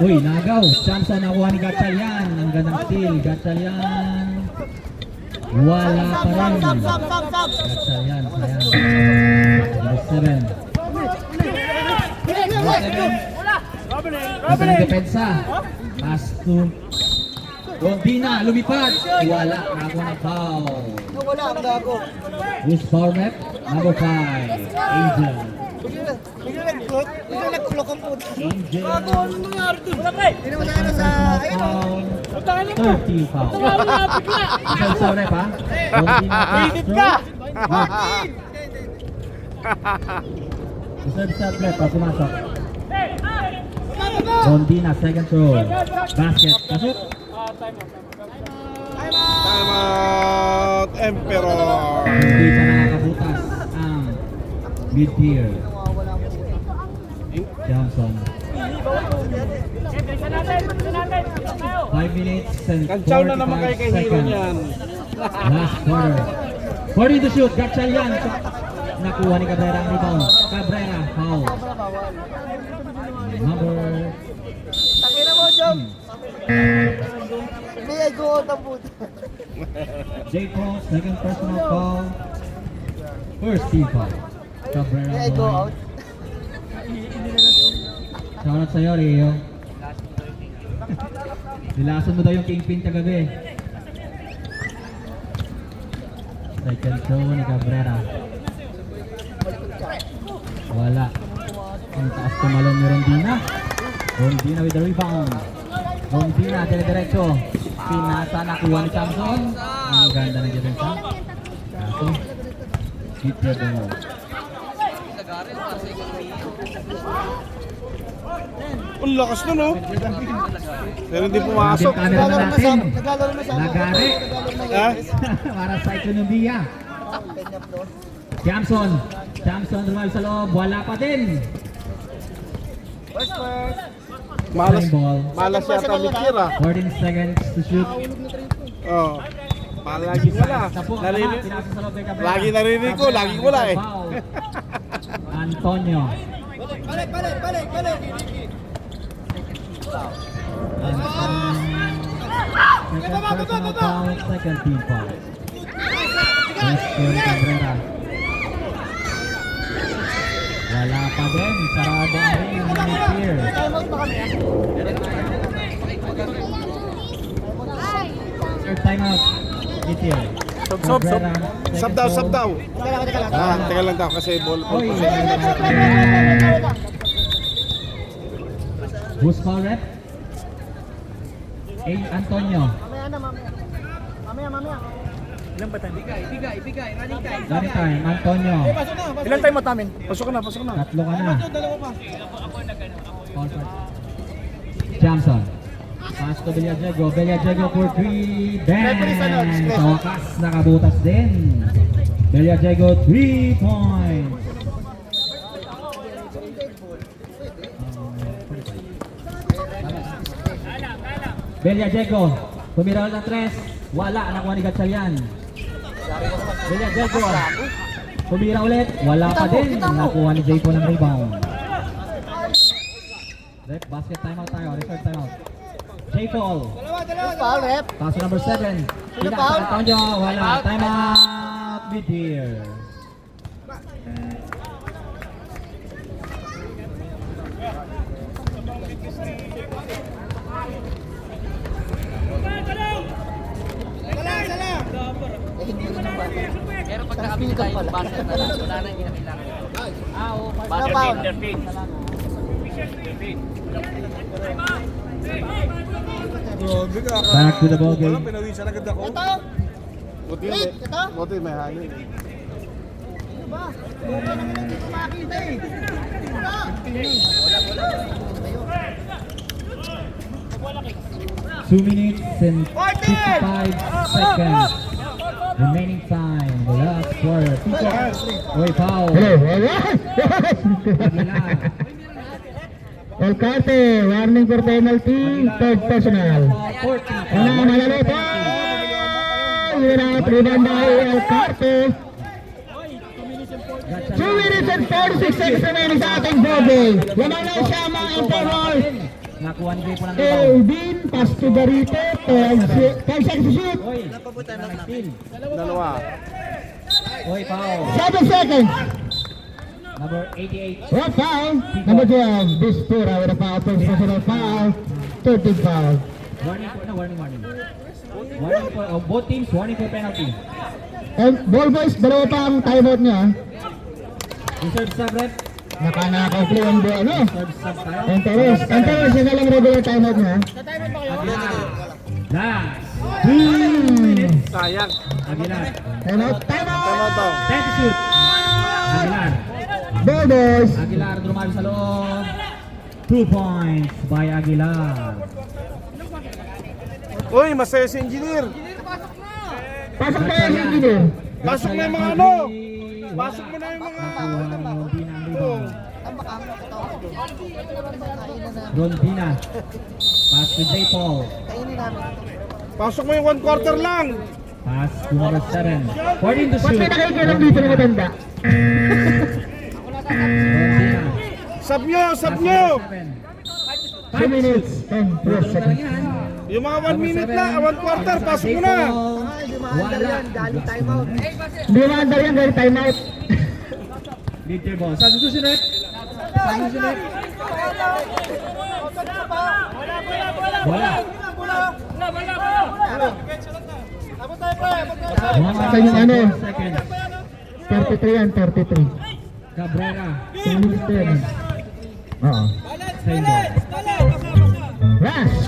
Uy, nagaw. Samson nakuha ni Gatchalian. Ang gandang steal. Gatchalian. Wala pa rin. Gatchalian, sayang. Number 7. Number 7. Ang depensa. Pass to Rondina. Lumipad. Wala. Nakakuha ng foul. Wala, ang gago. Who's foul rep? Number 5. Angel. Bigla nag-clock ang puto. Angel. Ano nangyari dun? Wala kay! Hindi naman sana sa... Ayun o. Foul. 30 foul. Isang foul rep ha? Rondina. Init ka! Isang rep ha? Pumasok. Rondina, second throw. Basket. Pasok. Time out, Emperor. Hindi pa nakakabutas ang mid-tier. Johnson. 5 minutes and 45 Kantsaw na naman kay Hero seconds. niyan. Last quarter. 40 to shoot. Gatchalian. Nakuha ni Cabrera ang rebound. Cabrera, foul. Number... Takina mo, Jom. Hindi ay go out ang puto. J. Paul, second personal foul. First team foul. Cabrera. Hindi ay go line. out. Shoutout sa'yo, Rio. Nilason mo daw yung kingpin kagabi. Second throw ni Cabrera. Wala. Ang taas tumalon ni Rondina. Rondina with the rebound. Rondina, dire-diretso. Pinasa, nakuha ni Samson. Ang ganda ng depensa. Kaso, hit the ball. Ang lakas nun, oh. Pero hindi pumasok. Ang camera na natin. Naglalaro na sa ano. Lagari. Ha? Para sa ekonomiya. Kanya pro. Jamson. Jamson drive sa loob. Wala pa din. Malas, Time ball. malas yata Mikira. 14 seconds to shoot. Oh. Palagi wala. Narinig, Pinasa sa loob kay Cabrera. lagi narinig ko, lagi wala eh. Foul. Antonio. Balik. Second personal foul, second team foul. First goal ni Cabrera. Wala pa din. Sarado ang ring ng mid-tier. Time out ba kami? Third timeout. Mid-tier. Sub. Cabrera, Sub second daw, goal. sub daw. Teka lang. Teka lang daw kasi ball. Oy, who's foul rep? Antonio. Mamaya. Running time, Antonio. Ilan time mo tamin? Pasok na. Tatlo ka na. Foul shot. Johnson. Pass to Villadiego. Villadiego for 3. Bang! Sa wakas, nakabutas din. Villadiego 3 points. Villadiego. Tumira ulit ng 3. Wala. Nakuha ni Gatchalian. Villadiego. Tumira ulit. Wala pa din. Nakuha ni Jaypo ng rebound. Rep, basket timeout tayo. Reserve timeout. J-Paul. Foul rep. Paso number 7. Sino foul? Antonio. Wala. Timeout. Mid-tier. Pero pag nakabili tayo, basket na lang. Wala na, hindi na kailangan. Wala foul. Grabe ka. Back to the ball game. Pinawisan agad ako. Ito. Buti Wait, hindi. ito? Buti may hangin. Ba? Wala naman hindi ko makita eh. Wala. 2 minutes and 55 seconds. Remaining time. The last quarter. Oy, foul. Hello. Wala. Alcarte, warning for penalty, third personal. 14. Ano, malalito! Yun out, rebound by Alcarte. 2 minutes and 46 seconds remaining sa ating bobby. Lamang na siya mga interval. Nakuha ni Jay Paul ang rebound. Elvin, pass to Garito, 10 seconds to shoot. Oy, Dalawa. Oy, foul. 7 seconds. Number 88. One foul. Number 12, Bistura with a foul, first personal foul. 13 foul. Warning for, no, warning. Warning for, both teams, warning for penalty. And ball boys, dalawa pa ang timeout niya. Reserve sub rep. Nakanakaw-play ang buwan, no? Reserve sub tayo. Enteres, yun na lang regular timeout niya. Aguilar. Last. Sayang. Aguilar. Timeout. Tama to. 10 to shoot. Aguilar. Ball boys. Aguilar dumami sa loob. 2 points by Aguilar. Uy, masaya si engineer. Pasok tayo sa engineer. Pasok na yung mga ano. Pasok mo na yung mga... Rondina. Pass to J. Paul. Pasok mo yung 1/4 lang. Pass to number 7. 14 to Ba't may shoot. nakikilang dito na matanda? Rondina. Sub nyo. 2 minutes and 4 seconds. Yung mga 1 minute lang, 1/4, pasok mo na. Wala. Hindi naman daw yan, dahil timeout. Lead your ball. Sa susunod. Wala. Sa yung ano? Seconds. 33 and 33. Cabrera. 2 minutes to yan. Oo. Same ball. Last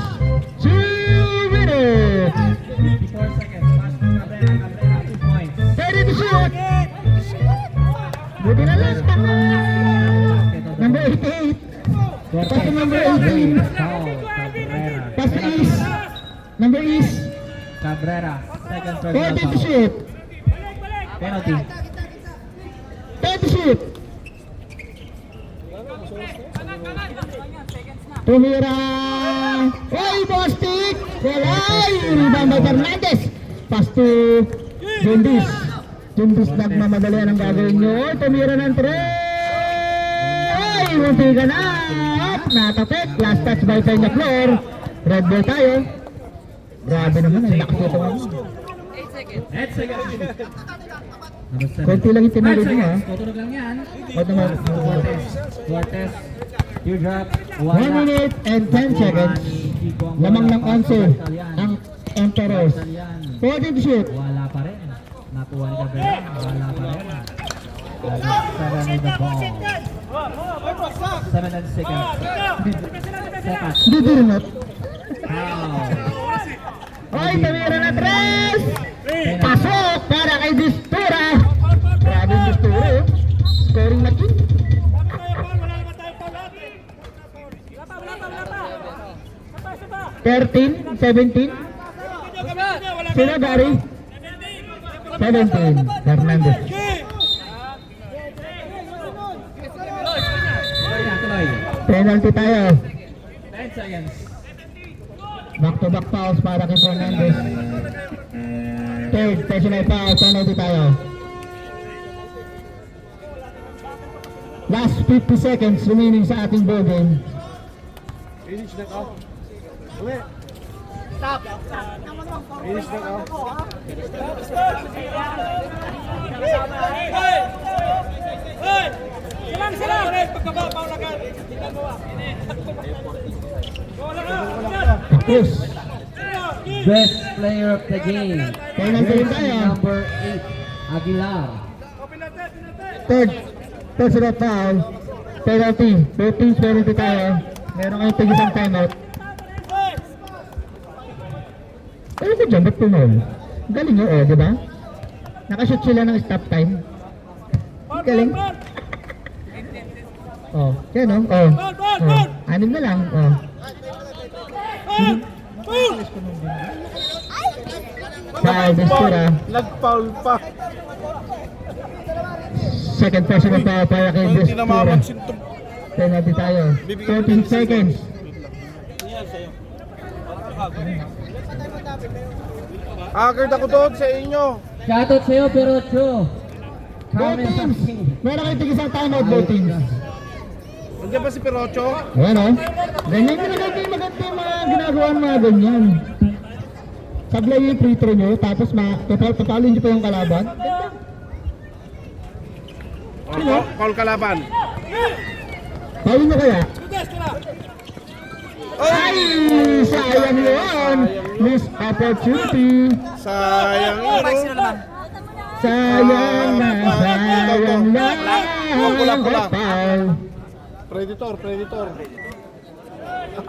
2 minutes. 54 seconds. Pass to Cabrera. Cabrera, 2 points. Ready to shoot. Buti na lang. Number 88. Pass to number 18. Foul. Cabrera. Pass to East. Number East. Cabrera. Second personal 40 to foul. shoot. Penalty. 10 to shoot. Tumira. Oy, Bostik. Wala. Rebound by Fernandez. Pass to Jundis. Jundis nagmamadali ang gagawin nyo. Tumira ng 3. Ay, munti ka na. Up, natapit. Last touch by Peña Flor. Red ball tayo. Grabe naman. Ang lakas ito. 8 seconds. Number 7. Konti lang yung tinari mo, ha? Tutunog lang yan. Ba't naman? Cortez. Teardrop. 1 minute and 10 seconds. Lamang ng 11 ang Emperors. 40 to shoot. Wala pa rin. Nakuha ni Cabrera. Wala pa rin. 7 with the ball. 7 and seconds. Seconds. Hindi din not. Foul. Oy, tumira na 3! Pasok para kay Bistura. Grabe yung Bistura, eh. Scoring machine. 13, 17. Sino, Gary? 17. Fernandez. Tuloy na, tuloy. Penalty tayo. 10 seconds. Back-to-back fouls para kay Fernandez. Third personal foul, penalty tayo. Last 50 seconds remaining sa ating ball game. Finish na ka. Uli. Stop. Finish na ka. Cruz. Best player of the game. Penalty rin tayo. Number 8, Aguilar. Third personal foul, penalty. 15 penalty tayo. Meron kayong tigisang timeout. Ano ko dyan? Ba't tumol? Galing nyo, di ba? Nakashoot sila ng stop time. Galing. Oh, yan o. Oh. Oh. 6 na lang. Oh. Foul, Bistura. Nag-foul pa. Second personal foul para kay Hindi Bistura. namamansin to. Penalty tayo. 14 seconds. Agad ako doon sa inyo. Shoutout sa'yo, Perocho. Both teams. Meron kayo tig isang timeout, both teams. Nandiyan ba si Perocho? Ayan o. Ganyan ko na maganda yung mga ginagawa ng mga ganyan. Sablay yung free throw nyo, tapos papalin nyo pa yung kalaban. Call kalaban. Palin nyo kaya? Ay! Sayang yun! Miss opportunity! Sayang yun. Sayang na, sayang lang! Pula. Foul. Predator.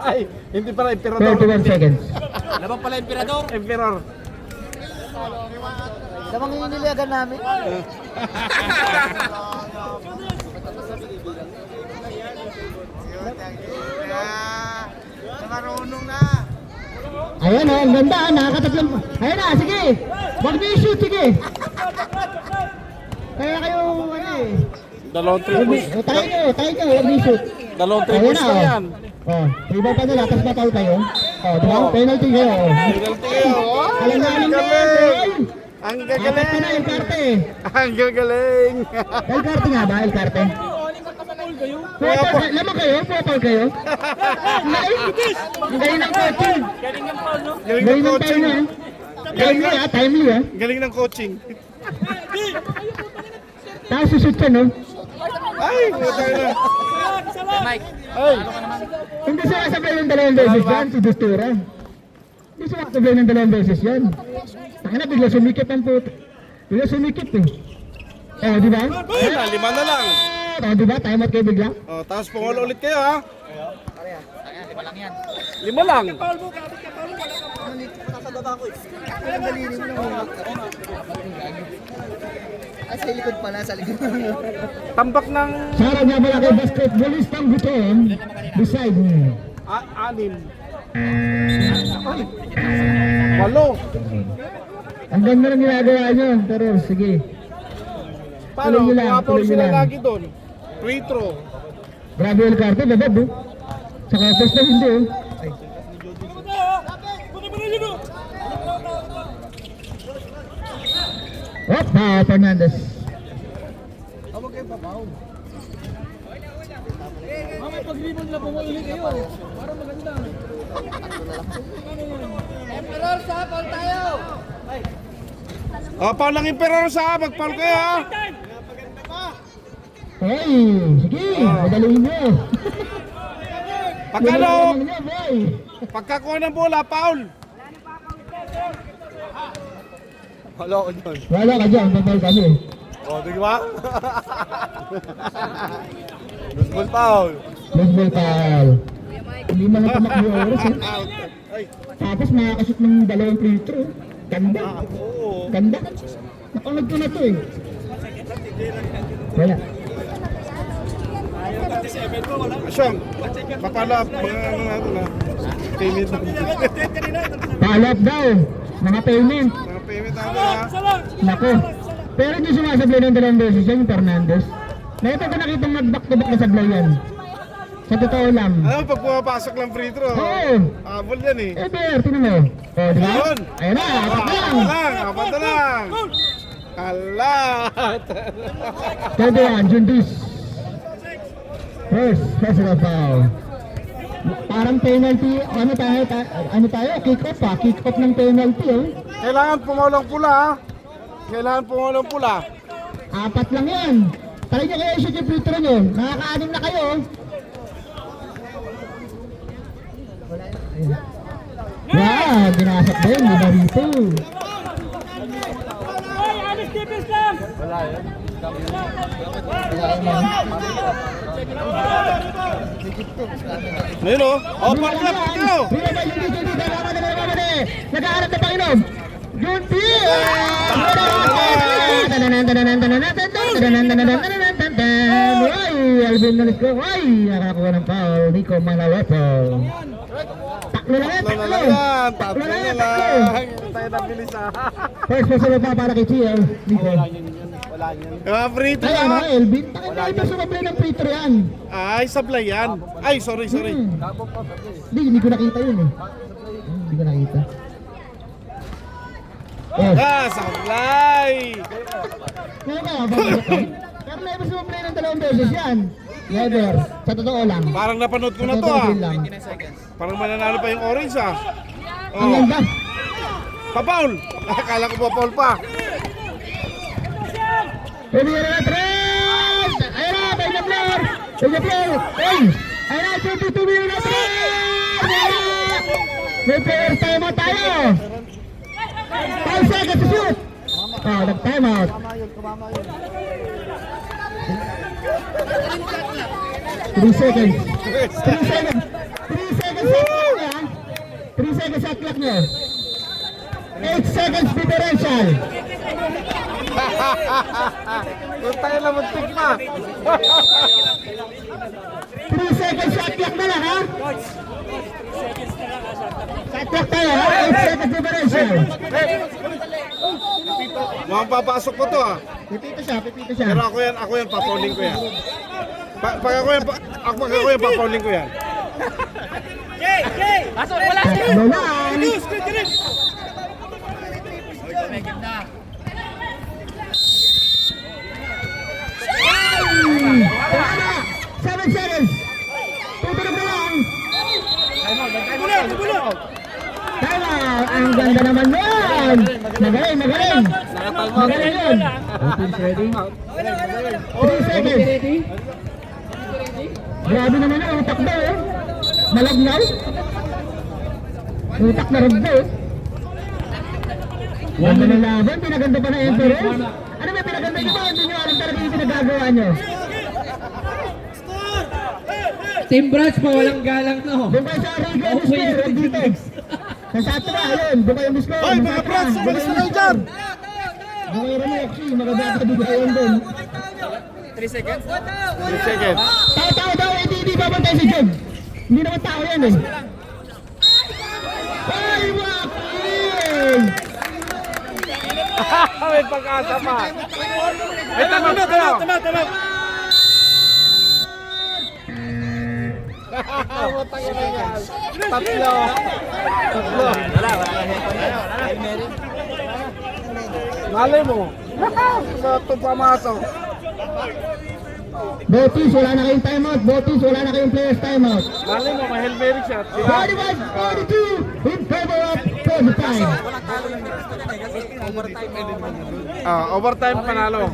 Ay, hindi pala 31 seconds. Labang pala emperador. Emperor. Damang iniliagan namin. Marunong na. Ayan o, ang ganda, nakakatatlong. Ayan na, sige! Wag niyo i-shoot, sige! Kaya kayo, ano eh. Dalawang triples. Tayo nyo, wag niyo i-shoot. Dalawang Ayan triples na, na oh. yan. Oh, rebound pa nila, tapos mataw kayo. Oh, diba? Penalty kayo. Oh. Penalty kayo. Alanganin mo yan, Galing. boy! Ang Apat na El gagaling. Carte. Ang gagaling. El Carte nga ba, El Carte? Pupal, lamang kayo? Pupal kayo? Ang galing ng coaching. Galing Galing ng ng coaching. time ha. Timely ha, timely ha. Galing ng coaching. Tapos susut ka, no? Ay, puta na. Mike. Ay, Hindi sumasabay ng dalawang beses yan, si Dustura. Hindi sumasabay ng dalawang beses yan. Taka na, bigla sumikip ang puto. Bigla sumikip eh. Oh, di ba? ayun na, 5 na lang. Oh, di ba? Time out kayo bigla. Oh, tapos pungol ulit kayo ha. 5 lang. Ay, sa likod pala, sa likod. Tambak ng Sara nga pala kay basketballistang gutom. Beside me. 6. Ay, 8. Ang ganda ng ginagawa nyo. Pero sige. Paano? Tuloy nyo lang, Pumapawag tuloy nyo sila lang. lagi doon. Free throw. Grabe El Carte, babab oh. Saka first na hindi oh. Fernandez. Paul lang yung pero sa mag-foul kayo ha. Hey, sige, madaliin mo. Pagkano, Madaliin mo, boy. pagkakuha ng bola, Paul. Wala ko doon. Wala ka dyan, babal kami. O, di ba? Baseball foul. Baseball foul. Hindi man ito makiyoros eh. Ay, Tapos makakashoot ng dalawang free throw. Ganda. oo. Ganda. Napangad ko na to eh. Wala. Asyong, papala, mga ano natin ha. Payment natin. Follow up daw. Mga payment. Mga payment natin ha. Nako. Pero hindi sumasablay ng dalawang beses yan, yung Fernandez. Nakita ko nakita mag-back to back na sablay yan. Sa totoo lang. Alam mo, pag pumapasok lang free throw, Oo. habol yan eh. Eh, Ber, tinan mo. O, di ba? Yun. Ayun na, apat na lang. Apat na lang. Kalat. 21, Jundis. First personal foul. Parang penalty, ano tayo, kick off ha, kick off ng penalty oh. Kailangan pumawalang pula ha. Kailangan pumawalang pula. Apat lang yan. Try nyo kayo i-shoot yung free throw nyo. Nakaka-anim na kayo. Wow, ginasap din, di ba rito? Ngayon o. Oh, park na, park na. Nag-aarap na Panginoon. Junti! Ay, Alvin Nalisco. Ay, nakakuha ng foul. Nico Manalopo. Taklo lang yan, Tatlo na taklo. lang yan. Taklo Tatlo lang na yan, taklo. lang. Tayo na bilis ha. First person na para kay Chia. Nico. Wala niyan. Free throw Ay, ano, yan. Elvin? Bakit tayo pa sumablay ng free throw yan? Ay, sablay yan. Ay, sorry. Hindi ko nakita yun eh. Hindi ko nakita. Oh, Sablay. ngayon ka, babalik ka. Pero never sumablay ng 2 beses yan. Never. Sa totoo lang. Parang napanood ko na Sa to totoo ah. lang. Parang mananalo pa yung orange ah. Ang ganda. Papaul. Akala ko papaul pa. Pwede na na, Tres! Ayun na, by the floor! By the floor! Ay! Ayun na, 22 million na, Tres! Ayun na! May player time out tayo! 5 seconds to shoot! Oh, nag-time out. Kumama yun. 3 seconds. 3 seconds. 3 seconds sa clock nyo, ha? 3 seconds sa clock nyo. 8 seconds differential. Kung tayo na muntik na. 3 seconds shot clock na lang, ha? Shot clock tayo, ha? 8 seconds differential. Mukhang papasok ko to ah. Pipito siya, pipito siya. Pero ako yan, papauling ko yan. Pag ako yan, papauling ko yan. Pasok, wala siya! Takbo lang. Tama! 7 seconds. Tutunog na lang. Tama! Ang ganda naman yun! Magaling, magaling! Magaling yun! Teams ready? 3 seconds. Ready? Grabe naman yun, utak daw eh. Malagnaw. Utak na rugbo eh. Ganda ng laban, pinaganda pa na Emperor. Ano ba pinaganda nyo ba? Hindi nyo alam talaga yung pinagagawa nyo. Team Branch pa, walang galang no. Doon kayo sa Arrigo, Misko, huwag dito. Sa Satra, ayun, doon kayo Misko. Hoy, mga brats, umalis na kayo dyan! Doon kayo Romeoxy, magagata dito kayo doon. 3 seconds. Tao daw, hindi babantay si Jog. Hindi naman tao yan eh. Ay, Joaquin! May pag-asa pa. Ay, tama. Tatlo. Malay mo. Sa ito pamasok. Botis, wala na kayong timeout. Botis, wala na kayong players timeout. Malay mo, may Helmeri shot. 41-42 in favor of overtime. Overtime panalo.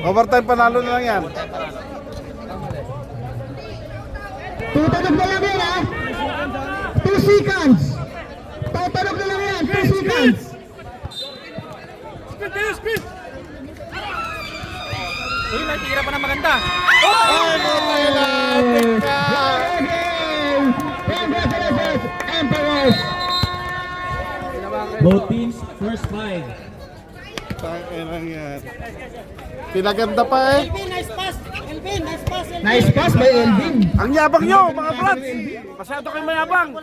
Overtime panalo na lang yan. Tutunog na lang yan, ha? 2 seconds. Tutunog na lang yan, 2 seconds. Uy, natira pa na maganda! Congratulations, Emperors. Both teams, first 5. Tanginan yan. Pinaganda pa eh. Nice pass by Elvin. Ang yabang nyo, mga brats. Masyado kayo mayabang.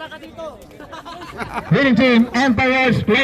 Winning team, Emperors play.